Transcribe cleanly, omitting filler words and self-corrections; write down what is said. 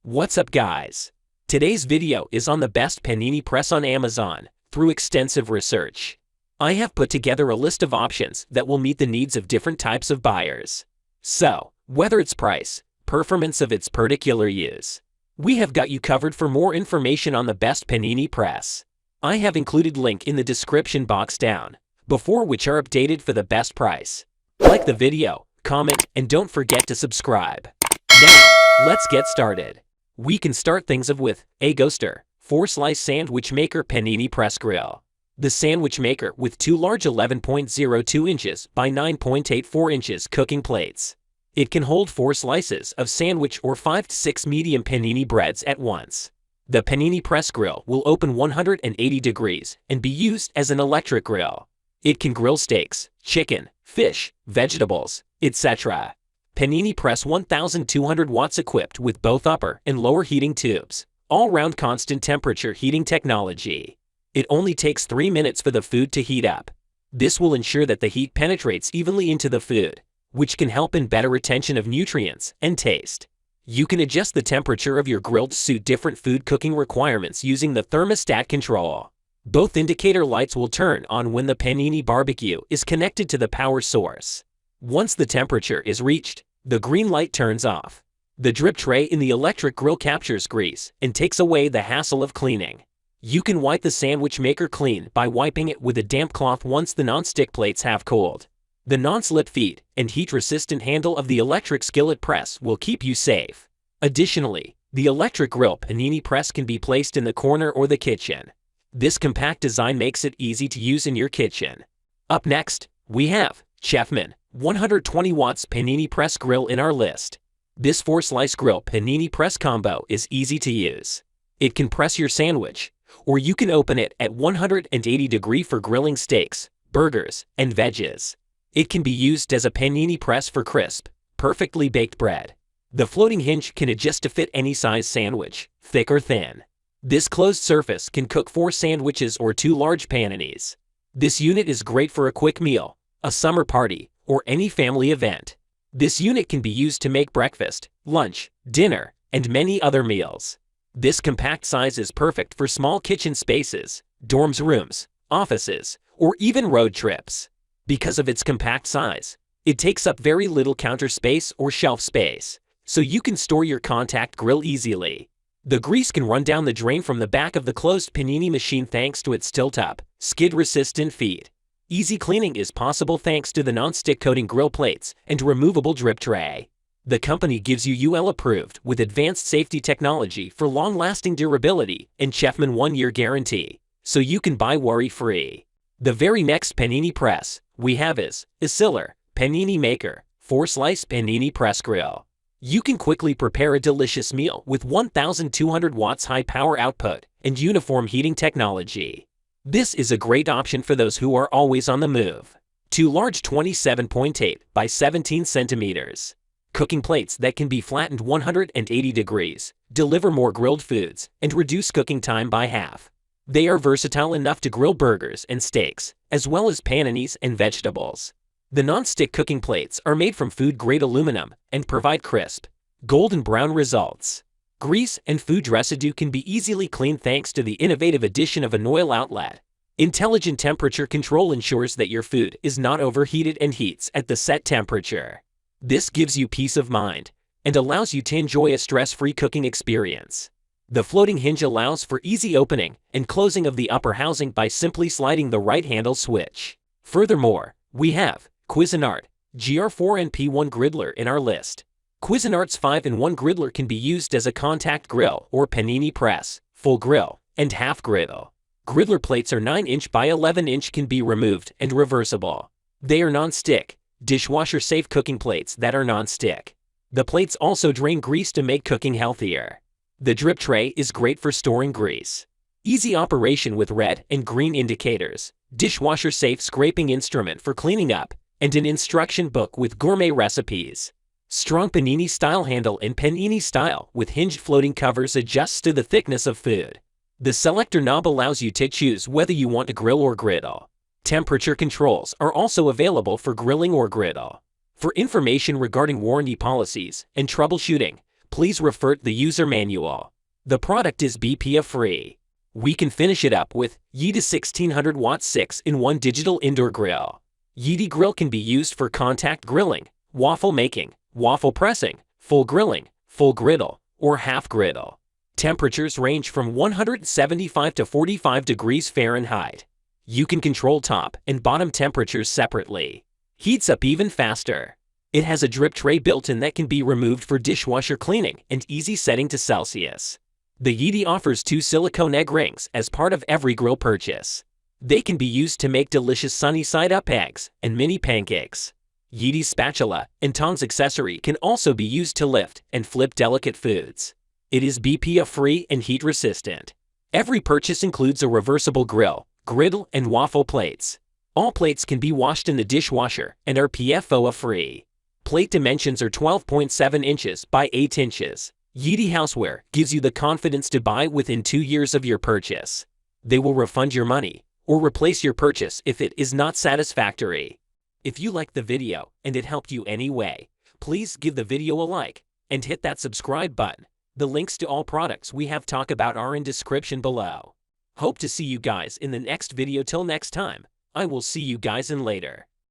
What's up, guys? Today's video is on the best panini press on Amazon through extensive research. I have put together a list of options that will meet the needs of different types of buyers. So, whether it's price, performance of its particular use, we have got you covered. For more information on the best panini press, I have included link in the description box down, before which are updated for the best price. Like the video, comment, and don't forget to subscribe. Now, let's get started. We can start things off with Aigostar 4-slice sandwich maker panini press grill. The sandwich maker with two large 11.02 inches by 9.84 inches cooking plates. It can hold 4 slices of sandwich or 5 to 6 medium panini breads at once. The panini press grill will open 180 degrees and be used as an electric grill. It can grill steaks, chicken, fish, vegetables, etc. Panini press 1200 watts equipped with both upper and lower heating tubes, all-round constant temperature heating technology. It only takes 3 minutes for the food to heat up. This will ensure that the heat penetrates evenly into the food, which can help in better retention of nutrients and taste. You can adjust the temperature of your grill to suit different food cooking requirements using the thermostat control. Both indicator lights will turn on when the panini barbecue is connected to the power source. Once the temperature is reached, the green light turns off. The drip tray in the electric grill captures grease and takes away the hassle of cleaning. You can wipe the sandwich maker clean by wiping it with a damp cloth once the non-stick plates have cooled. The non-slip feet and heat-resistant handle of the electric skillet press will keep you safe. Additionally, the electric grill panini press can be placed in the corner or the kitchen. This compact design makes it easy to use in your kitchen. Up next, we have Chefman 120 watts panini press grill in our list. This 4-slice grill panini press combo is easy to use. It can press your sandwich, or you can open it at 180 degrees for grilling steaks, burgers, and veggies. It can be used as a panini press for crisp, perfectly baked bread. The floating hinge can adjust to fit any size sandwich, thick or thin. This closed surface can cook 4 sandwiches or 2 large paninis. This unit is great for a quick meal, a summer party, or any family event. This unit can be used to make breakfast, lunch, dinner, and many other meals. This compact size is perfect for small kitchen spaces, dorms rooms, offices, or even road trips. Because of its compact size, it takes up very little counter space or shelf space, so you can store your contact grill easily. The grease can run down the drain from the back of the closed panini machine thanks to its tilt-up, skid-resistant feet. Easy cleaning is possible thanks to the non-stick coating grill plates and removable drip tray. The company gives you UL approved with advanced safety technology for long-lasting durability and Chefman 1-year guarantee, so you can buy worry-free. The very next panini press we have is iSiLER Panini Maker 4-slice panini press grill. You can quickly prepare a delicious meal with 1200 watts high power output and uniform heating technology. This is a great option for those who are always on the move. 2 large 27.8 by 17 centimeters cooking plates that can be flattened 180 degrees, deliver more grilled foods, and reduce cooking time by half. They are versatile enough to grill burgers and steaks, as well as paninis and vegetables. The non-stick cooking plates are made from food-grade aluminum and provide crisp, golden brown results. Grease and food residue can be easily cleaned thanks to the innovative addition of an oil outlet. Intelligent temperature control ensures that your food is not overheated and heats at the set temperature. This gives you peace of mind and allows you to enjoy a stress-free cooking experience. The floating hinge allows for easy opening and closing of the upper housing by simply sliding the right handle switch. Furthermore, we have Cuisinart GR-4NP1 Griddler in our list. Cuisinart's 5-in-1 Griddler can be used as a contact grill or panini press, full grill, and half griddle. Griddler plates are 9-inch by 11-inch, can be removed and reversible. They are non-stick, dishwasher-safe cooking plates that are non-stick. The plates also drain grease to make cooking healthier. The drip tray is great for storing grease. Easy operation with red and green indicators, dishwasher-safe scraping instrument for cleaning up, and an instruction book with gourmet recipes. Strong panini-style handle and panini-style with hinged floating covers adjusts to the thickness of food. The selector knob allows you to choose whether you want to grill or griddle. Temperature controls are also available for grilling or griddle. For information regarding warranty policies and troubleshooting, Please refer to the user manual. The product is BPA-free. We can finish it up with Yedi 1600-watt 6-in-1 digital indoor grill. Yedi grill can be used for contact grilling, waffle making, waffle pressing, full grilling, full griddle, or half griddle. Temperatures range from 175 to 45 degrees Fahrenheit. You can control top and bottom temperatures separately. Heats up even faster. It has a drip tray built-in that can be removed for dishwasher cleaning and easy setting to Celsius. The Yedi offers 2 silicone egg rings as part of every grill purchase. They can be used to make delicious sunny-side-up eggs and mini pancakes. Yedi's spatula and tongs accessory can also be used to lift and flip delicate foods. It is BPA-free and heat-resistant. Every purchase includes a reversible grill, griddle, and waffle plates. All plates can be washed in the dishwasher and are PFOA-free. Plate dimensions are 12.7 inches by 8 inches. Yedi Houseware gives you the confidence to buy within 2 years of your purchase. They will refund your money or replace your purchase if it is not satisfactory. If you liked the video and it helped you anyway, please give the video a like and hit that subscribe button. The links to all products we have talked about are in description below. Hope to see you guys in the next video. Till next time, I will see you guys in later.